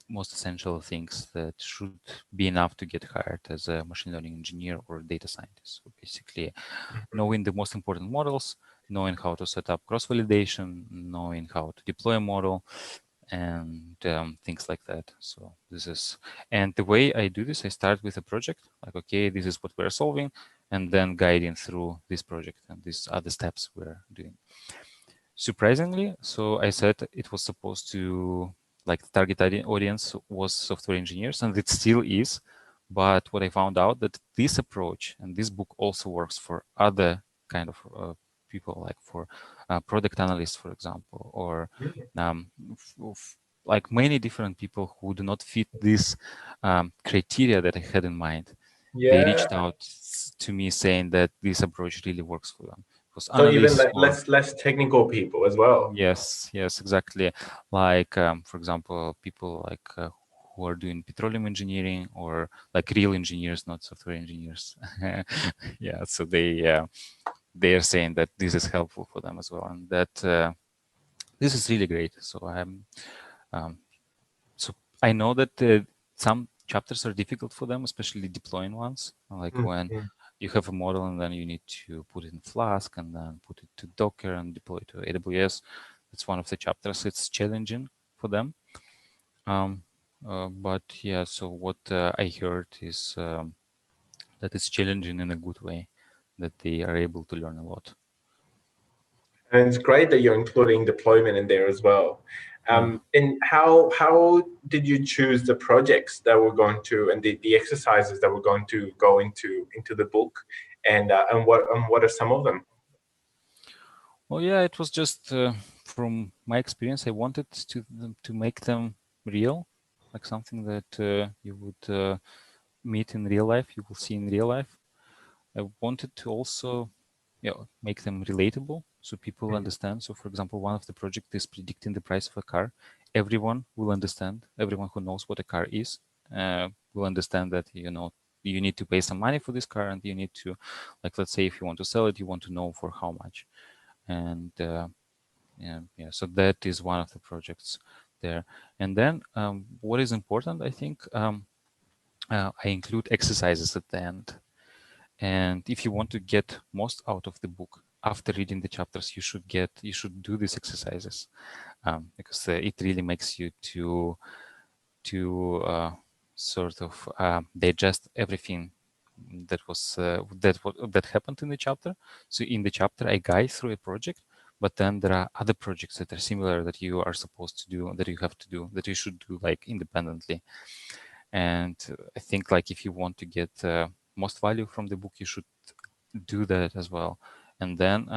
most essential things that should be enough to get hired as a machine learning engineer or data scientist. So basically, knowing the most important models, knowing how to set up cross-validation, knowing how to deploy a model, and things like that. So this is, and the way I do this, I start with a project, like, okay, this is what we're solving, and then guiding through this project and these other steps we're doing. Surprisingly, so I said it was supposed to, like, the target audience was software engineers, and it still is. But what I found out that this approach and this book also works for other kind of people, like for product analysts, for example, or like many different people who do not fit this criteria that I had in mind. They reached out to me saying that this approach really works for them. So even Analysts or less technical people as well. yes, exactly. Like for example, people like who are doing petroleum engineering, or like real engineers, not software engineers. Yeah, so they are saying that this is helpful for them as well, and that this is really great. So um, so I know that some chapters are difficult for them, especially deploying ones, like when you have a model and then you need to put it in Flask and then put it to Docker and deploy it to AWS. That's one of the chapters. It's challenging for them. But yeah, so what I heard is that it's challenging in a good way, that they are able to learn a lot. And it's great that you're including deployment in there as well. And how did you choose the projects that were going to, and the exercises that were going to go into the book, and what are some of them? Well, yeah, it was just from my experience. I wanted to make them real, like something that you would meet in real life, you will see in real life. I wanted to also, make them relatable so people understand. So, for example, one of the projects is predicting the price of a car. Everyone will understand. Everyone who knows what a car is will understand that you need to pay some money for this car, and you need to, like, let's say if you want to sell it, you want to know for how much. And so that is one of the projects there. And then what is important, I think, I include exercises at the end. And if you want to get most out of the book after reading the chapters, you should do these exercises because it really makes you to sort of digest everything that happened in the chapter. So in the chapter, I guide through a project, but then there are other projects that are similar that you are supposed to do, that you have to do, that you should do like independently. And I think like if you want to get most value from the book, you should do that as well. And then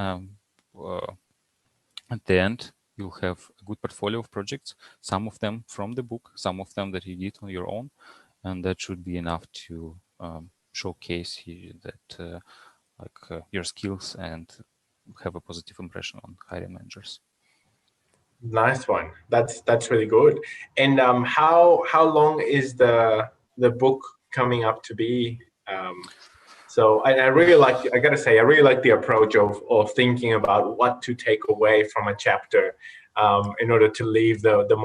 at the end, you'll have a good portfolio of projects, some of them from the book, some of them that you did on your own. and that should be enough to showcase that your skills and have a positive impression on hiring managers. Nice one. That's really good. And how long is the book coming up to be? So I really like, I gotta say, I really like the approach of thinking about what to take away from a chapter in order to leave the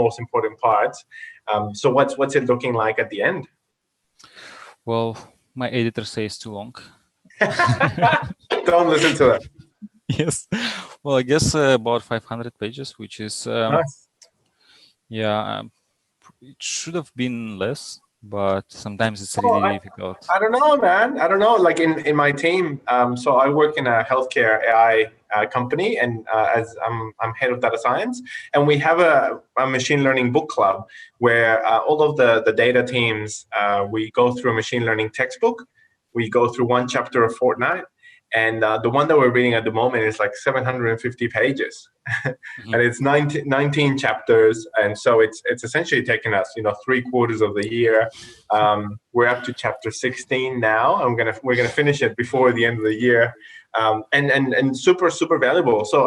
most important parts. So what's it looking like at the end? Well, my editor says too long. Don't listen to that. Yes. Well, I guess about 500 pages, which is Nice. yeah, it should have been less, but sometimes it's really difficult. I don't know, man. I don't know. Like in my team, so I work in a healthcare AI company, and as I'm head of data science, and we have a machine learning book club where all of the data teams we go through a machine learning textbook. We go through one chapter a fortnight, and the one that we're reading at the moment is like 750 pages. Mm-hmm. And it's 19 chapters, and so it's essentially taken us 3/4 of the year. We're up to chapter 16 now. We're gonna finish it before the end of the year, and super valuable. So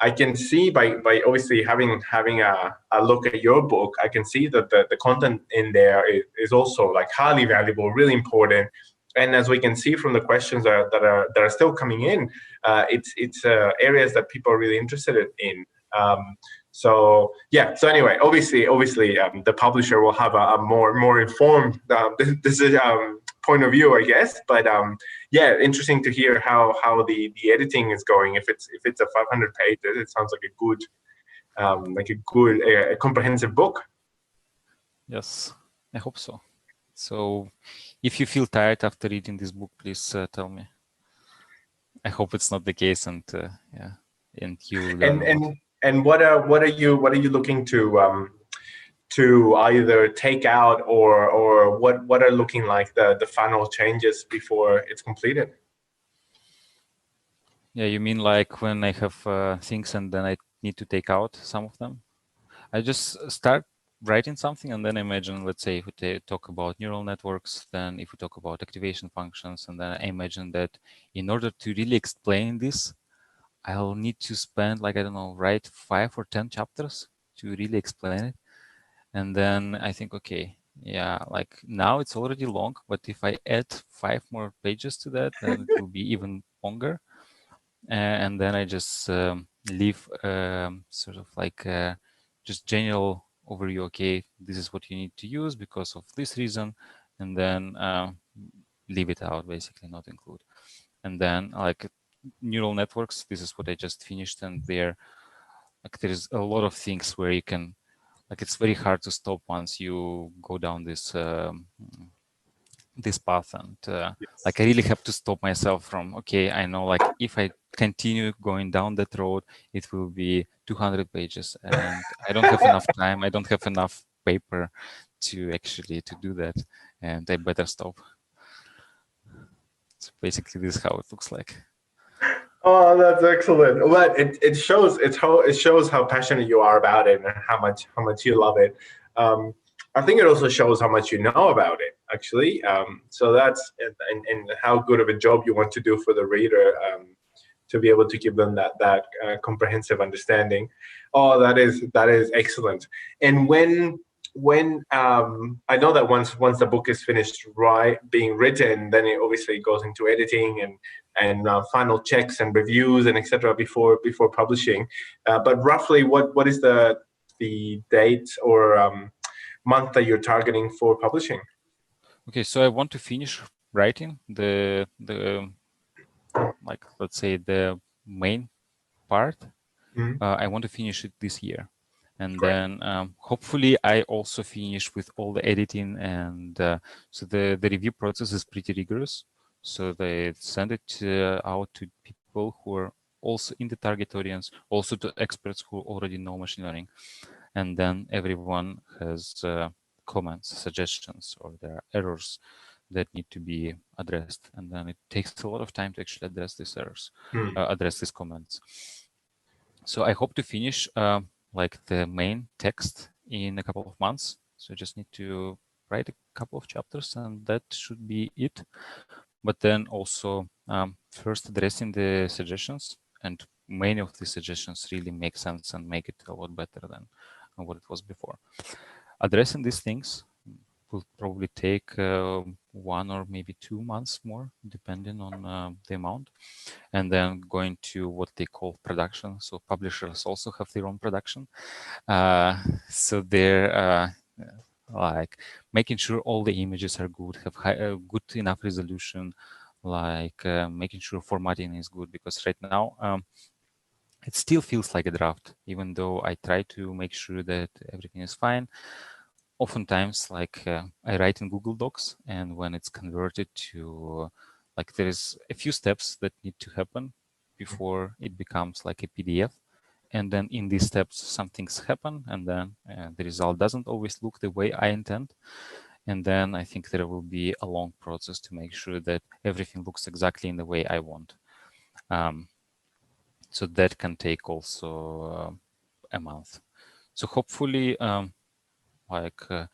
I can see by obviously having a look at your book, I can see that the content in there is also like highly valuable, really important. And as we can see from the questions that are still coming in, it's areas that people are really interested in. So yeah. So anyway, obviously, the publisher will have a more informed this is point of view, I guess. But yeah, interesting to hear how the editing is going. If it's a 500 pages, it sounds like a good comprehensive book. Yes, I hope so. So if you feel tired after reading this book, please tell me. I hope it's not the case, and yeah, and you learn a lot. And what are you looking to either take out or what are looking like the final changes before it's completed? Yeah, you mean like when I have things and then I need to take out some of them? I just start writing something and then imagine, let's say, if we talk about neural networks, then if we talk about activation functions, and then I imagine that in order to really explain this, I'll need to spend, like, I don't know, write 5 or 10 chapters to really explain it. And then I think, okay, yeah, like now it's already long, but if I add 5 more pages to that, then it will be even longer. And then I just leave sort of like just general overview. Okay, this is what you need to use because of this reason, and then leave it out, basically not include. And then like neural networks, this is what I just finished, and there is a lot of things where you can, like, it's very hard to stop once you go down this this path, and like I really have to stop myself from, okay, I know, like if I continue going down that road, it will be 200 pages, and I don't have enough time, I don't have enough paper to actually to do that, and I better stop. So basically this is how it looks like. Oh, that's excellent. Well, it shows how passionate you are about it and how much you love it. I think it also shows how much you know about it, actually. So that's and how good of a job you want to do for the reader to be able to give them that comprehensive understanding. Oh, that is excellent. And when I know that once the book is finished being written, then it obviously goes into editing and final checks and reviews and etc. before publishing. But roughly, what is the date or month that you're targeting for publishing? Okay, so I want to finish writing the like, let's say, the main part. I want to finish it this year, and Great. then hopefully I also finish with all the editing, and so the review process is pretty rigorous. So they send it out to people who are also in the target audience, also to experts who already know machine learning, and then everyone has comments, suggestions, or there are errors that need to be addressed, and then it takes a lot of time to actually address these errors, address these comments. So I hope to finish like the main text in a couple of months. So I just need to write a couple of chapters, and that should be it. But then also first addressing the suggestions, and many of the suggestions really make sense and make it a lot better than what it was before. Addressing these things will probably take 1 or maybe 2 months more, depending on the amount. And then going to what they call production. So publishers also have their own production. So they're like making sure all the images are good, have good enough resolution, like making sure formatting is good, because right now it still feels like a draft, even though I try to make sure that everything is fine. Oftentimes, like I write in Google Docs, and when it's converted to like there is a few steps that need to happen before it becomes like a PDF. And then in these steps, some things happen, and then the result doesn't always look the way I intend. And then I think there will be a long process to make sure that everything looks exactly in the way I want. So that can take also a month. So hopefully, the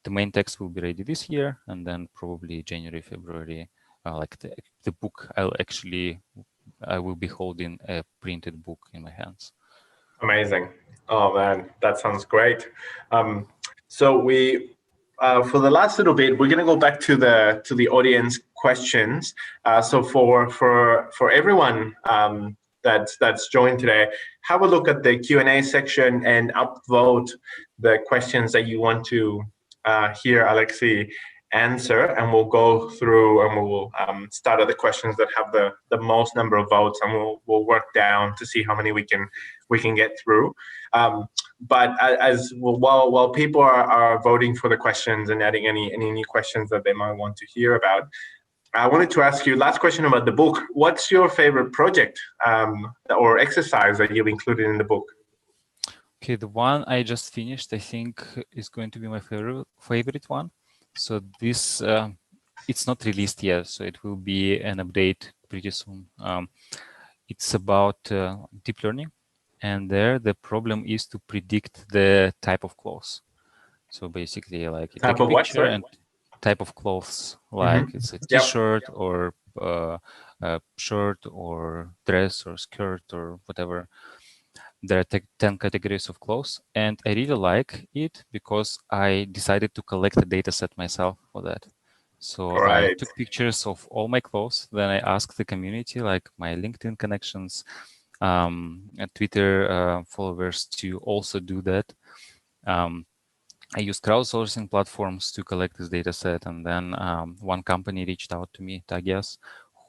main text will be ready this year, and then probably January, February, like the book, I will be holding a printed book in my hands. Amazing. Oh man, that sounds great. So we, for the last little bit, we're going to go back to the audience questions. So for everyone that's joined today, have a look at the Q&A section and upvote the questions that you want to hear Alexey answer, and we'll go through and we'll start at the questions that have the most number of votes, and we'll work down to see how many we can get through. But as while people are voting for the questions and adding any new questions that they might want to hear about, I wanted to ask you last question about the book. What's your favorite project or exercise that you've included in the book? Okay, the one I just finished, I think, is going to be my favorite one. So this, it's not released yet, so it will be an update pretty soon. It's about deep learning, and there the problem is to predict the type of clothes. So basically, like you take a picture and type of clothes, like it's a t-shirt or a shirt or dress or skirt or whatever. There are 10 categories of clothes, and I really like it because I decided to collect the data set myself for that. So I took pictures of all my clothes. Then I asked the community, like my LinkedIn connections, and Twitter followers, to also do that. I used crowdsourcing platforms to collect this data set, and then one company reached out to me, Tagias,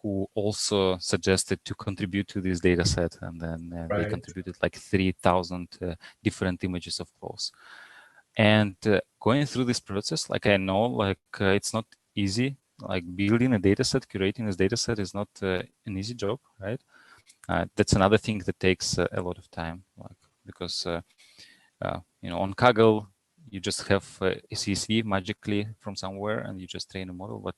who also suggested to contribute to this data set, and then they contributed like 3,000 different images of clothes. And going through this process, like I know, like it's not easy. Like building a data set, curating this data set is not an easy job, right? That's another thing that takes a lot of time, like because on Kaggle, you just have a CSV magically from somewhere and you just train a model, but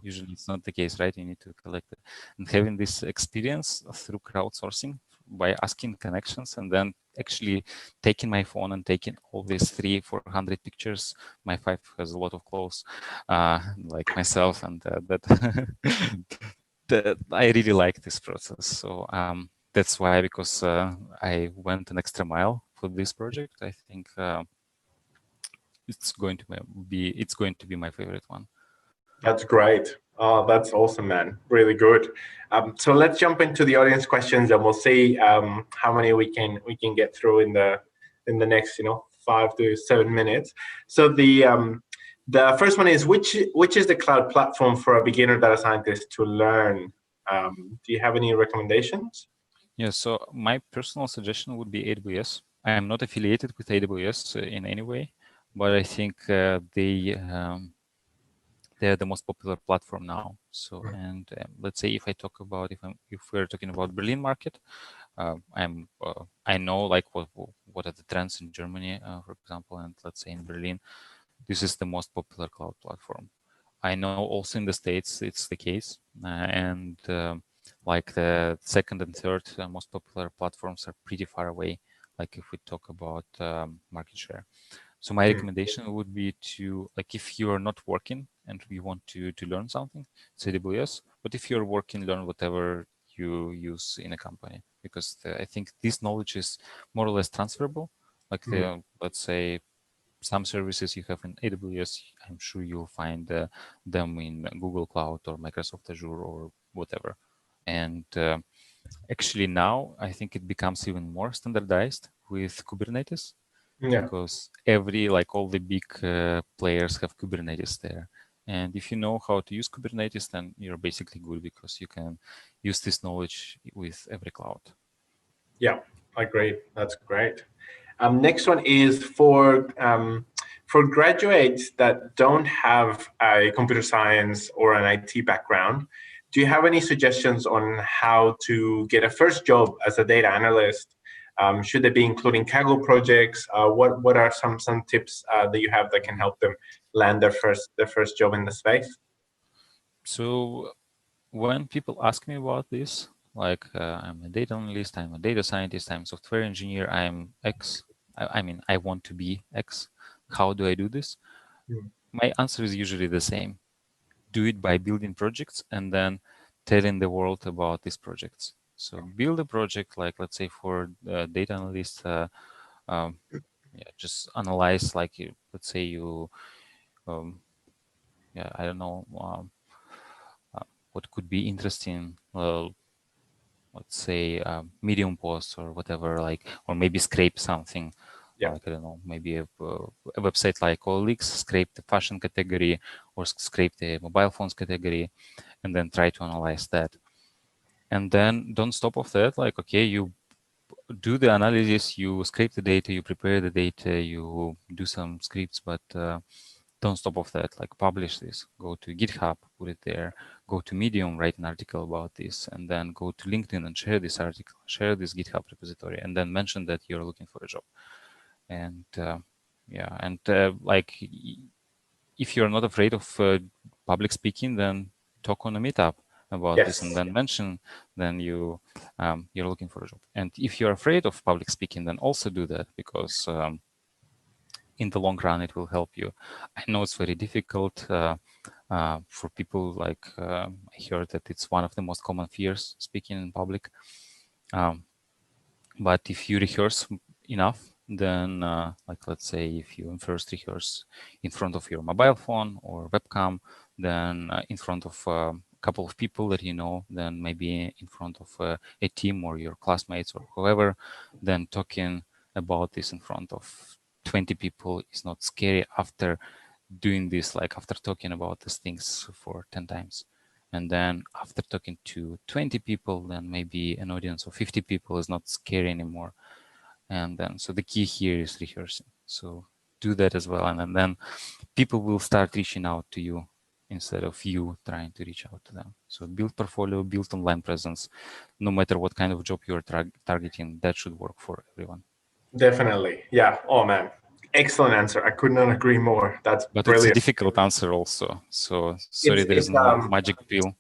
usually it's not the case, right? You need to collect it. And having this experience through crowdsourcing by asking connections and then actually taking my phone and taking all these 300-400 pictures. My 5 has a lot of clothes, like myself, and that I really like this process. So that's why, because I went an extra mile for this project, I think it's going to be my favorite one. That's great. Oh, that's awesome, man. Really good. So let's jump into the audience questions, and we'll see how many we can get through in the next 5 to 7 minutes. So the first one is, which is the cloud platform for a beginner data scientist to learn? Do you have any recommendations? Yeah, so my personal suggestion would be AWS. I am not affiliated with AWS in any way, but I think they're the most popular platform now. So, and let's say if we're talking about Berlin market, I know like what are the trends in Germany, for example, and let's say in Berlin, this is the most popular cloud platform. I know also in the States it's the case, and like the second and third most popular platforms are pretty far away. Like if we talk about market share. So my recommendation would be to, like, if you are not working and you want to learn something, it's AWS. But if you're working, learn whatever you use in a company, because I think this knowledge is more or less transferable. Like let's say some services you have in AWS, I'm sure you'll find them in Google Cloud or Microsoft Azure or whatever. And actually now I think it becomes even more standardized with Kubernetes, because like all the big players have Kubernetes there. And if you know how to use Kubernetes, then you're basically good, because you can use this knowledge with every cloud. Yeah, agree. That's great. Next one is for graduates that don't have a computer science or an IT background. Do you have any suggestions on how to get a first job as a data analyst? Should they be including Kaggle projects? What are some tips that you have that can help them land their first job in the space? So when people ask me about this, like I'm a data analyst, I'm a data scientist, I'm a software engineer, I'm X, I mean, I want to be X, how do I do this? My answer is usually the same. Do it by building projects and then telling the world about these projects. So build a project, like let's say for data analysts, just analyze, like let's say you, I don't know, what could be interesting. Let's say Medium post or whatever, like, or maybe scrape something. Like, I don't know, maybe a website like OLX, scrape the fashion category or scrape the mobile phones category, and then try to analyze that. And then don't stop off that. Like, okay, you do the analysis, you scrape the data, you prepare the data, you do some scripts, but don't stop off that. Like, publish this, go to GitHub, put it there, go to Medium, write an article about this, and then go to LinkedIn and share this article, share this GitHub repository, and then mention that you're looking for a job. And like, if you're not afraid of public speaking, then talk on a meetup about this, and then mention then you're looking for a job. And if you're afraid of public speaking, then also do that, because in the long run it will help you. I know it's very difficult for people, like I heard that it's one of the most common fears, speaking in public, but if you rehearse enough, then like let's say if you first rehearse in front of your mobile phone or webcam, then in front of a couple of people that you know, then maybe in front of a team or your classmates or whoever, then talking about this in front of 20 people is not scary after doing this, like after talking about these things for 10 times. And then after talking to 20 people, then maybe an audience of 50 people is not scary anymore. And then, so the key here is rehearsing. So do that as well. And then people will start reaching out to you instead of you trying to reach out to them. So build portfolio, build online presence. No matter what kind of job you're targeting, that should work for everyone. Definitely. Yeah. Oh, man. Excellent answer. I could not agree more. That's but brilliant. It's a difficult answer also. So sorry, there is no magic pill.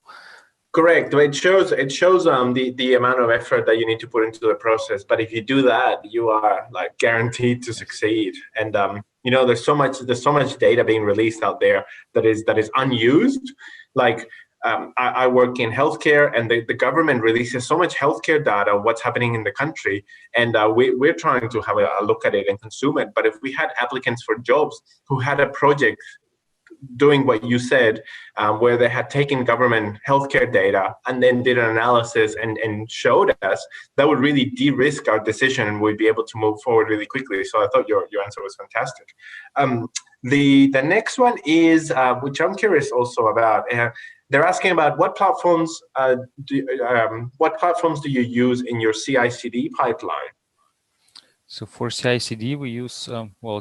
Correct. It shows the amount of effort that you need to put into the process. But if you do that, you are like guaranteed to succeed. And there's so much data being released out there that is unused. Like I work in healthcare, and the government releases so much healthcare data, what's happening in the country, and we're trying to have a look at it and consume it. But if we had applicants for jobs who had a project doing what you said, where they had taken government healthcare data and then did an analysis and showed us, that would really de-risk our decision, and we'd be able to move forward really quickly. So I thought your answer was fantastic. The next one is, which I'm curious also about. They're asking about what platforms do you use in your CI/CD pipeline? So for CI/CD, we use,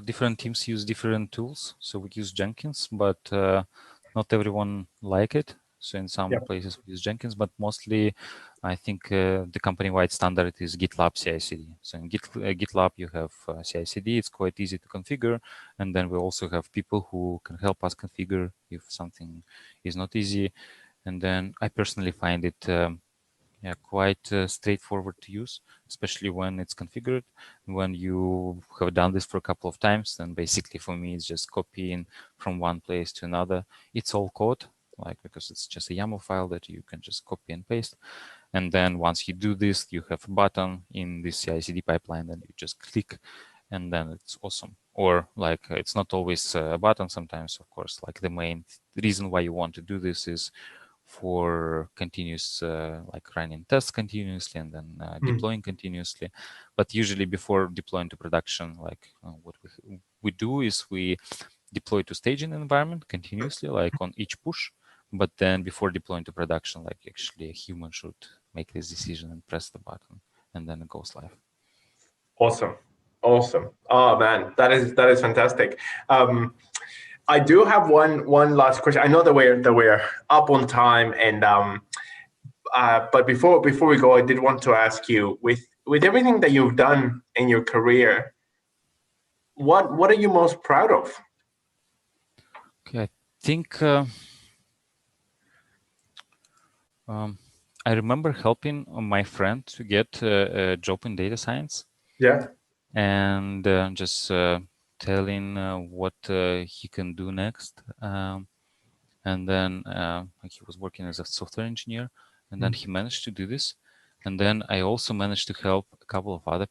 different teams use different tools. So we use Jenkins, but not everyone like it. So in some places we use Jenkins, but mostly I think the company-wide standard is GitLab CI/CD. So in GitLab, you have CI/CD. It's quite easy to configure. And then we also have people who can help us configure if something is not easy. And then I personally find it yeah, quite straightforward to use, especially when it's configured. When you have done this for a couple of times, then basically for me, it's just copying from one place to another. It's all code, like because it's just a YAML file that you can just copy and paste. And then once you do this, you have a button in this CI/CD pipeline, then you just click, and then it's awesome. Or like it's not always a button. Sometimes, of course, like the main reason why you want to do this is for continuous like running tests continuously and then deploying continuously. But usually before deploying to production, like what we do is we deploy to staging environment continuously, like on each push. But then before deploying to production, like actually a human should make this decision and press the button, and then it goes live. Awesome. Awesome. Oh man, that is fantastic. I do have one last question. I know that we're up on time, and but before we go, I did want to ask you, with everything that you've done in your career, what are you most proud of? Okay, I think I remember helping my friend to get a job in data science. Yeah. And just telling what he can do next. And then he was working as a software engineer, and then he managed to do this. And then I also managed to help a couple of other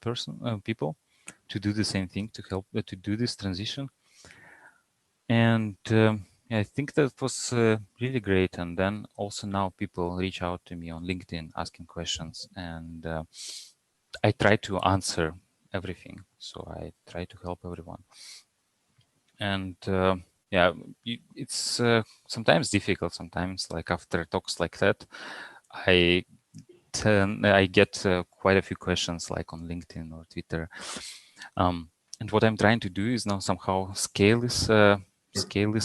people to do the same thing, to help to do this transition. And I think that was really great. And then also now people reach out to me on LinkedIn asking questions, and I try to answer everything. So I try to help everyone. And yeah, it's sometimes difficult. Sometimes, like after talks like that, I get quite a few questions, like on LinkedIn or Twitter. And what I'm trying to do is now somehow scale this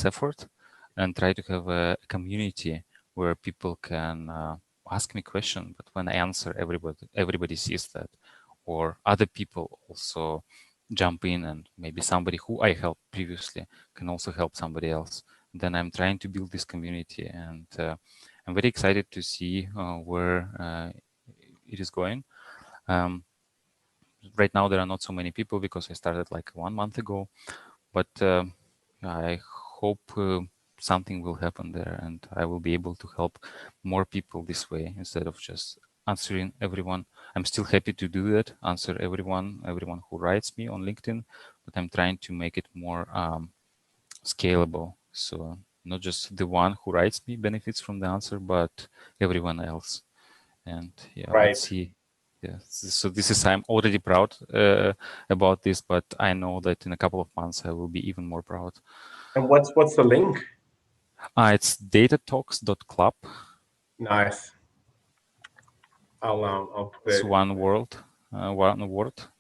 effort and try to have a community where people can ask me questions. But when I answer, everybody sees that, or other people also jump in, and maybe somebody who I helped previously can also help somebody else. And then I'm trying to build this community, and I'm very excited to see where it is going. Right now, there are not so many people because I started like 1 month ago, but I hope something will happen there, and I will be able to help more people this way instead of just answering everyone. I'm still happy to do that, answer everyone who writes me on LinkedIn, but I'm trying to make it more scalable. So not just the one who writes me benefits from the answer, but everyone else. And yeah, Right. let's see. Yeah, so this is, I'm already proud about this, but I know that in a couple of months I will be even more proud. And what's the link? It's datatalks.club. Nice. I'll put It's it. one word,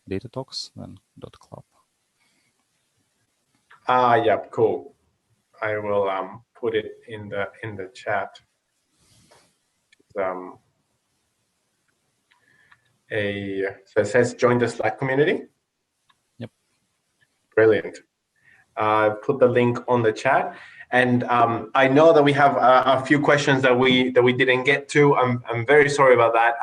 datatalks, then .club. Yeah, cool. I will put it in the chat. So it says join the Slack community. Yep. Brilliant. Put the link on the chat, and I know that we have a few questions that we didn't get to. I'm very sorry about that,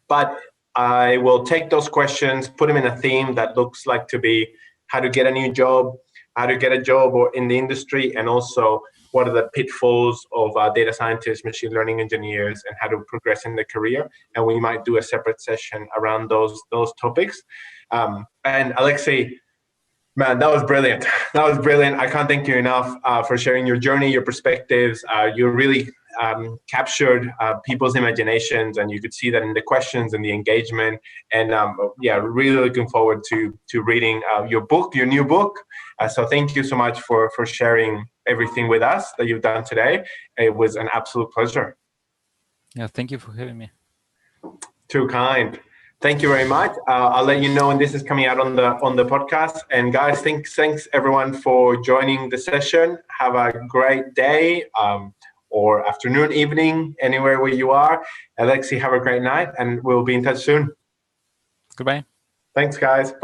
but I will take those questions, put them in a theme that looks like to be how to get a new job, how to get a job or in the industry, and also what are the pitfalls of data scientists, machine learning engineers, and how to progress in the career. And we might do a separate session around those topics. And Alexey, man, that was brilliant. That was brilliant. I can't thank you enough for sharing your journey, your perspectives. You really captured people's imaginations, and you could see that in the questions and the engagement. And yeah, really looking forward to reading your book, your new book. So thank you so much for sharing everything with us that you've done today. It was an absolute pleasure. Yeah, thank you for having me. Too kind. Thank you very much. I'll let you know when this is coming out on the podcast. And guys, thanks everyone for joining the session. Have a great day or afternoon, evening, anywhere where you are. Alexey, have a great night, and we'll be in touch soon. Goodbye. Thanks, guys.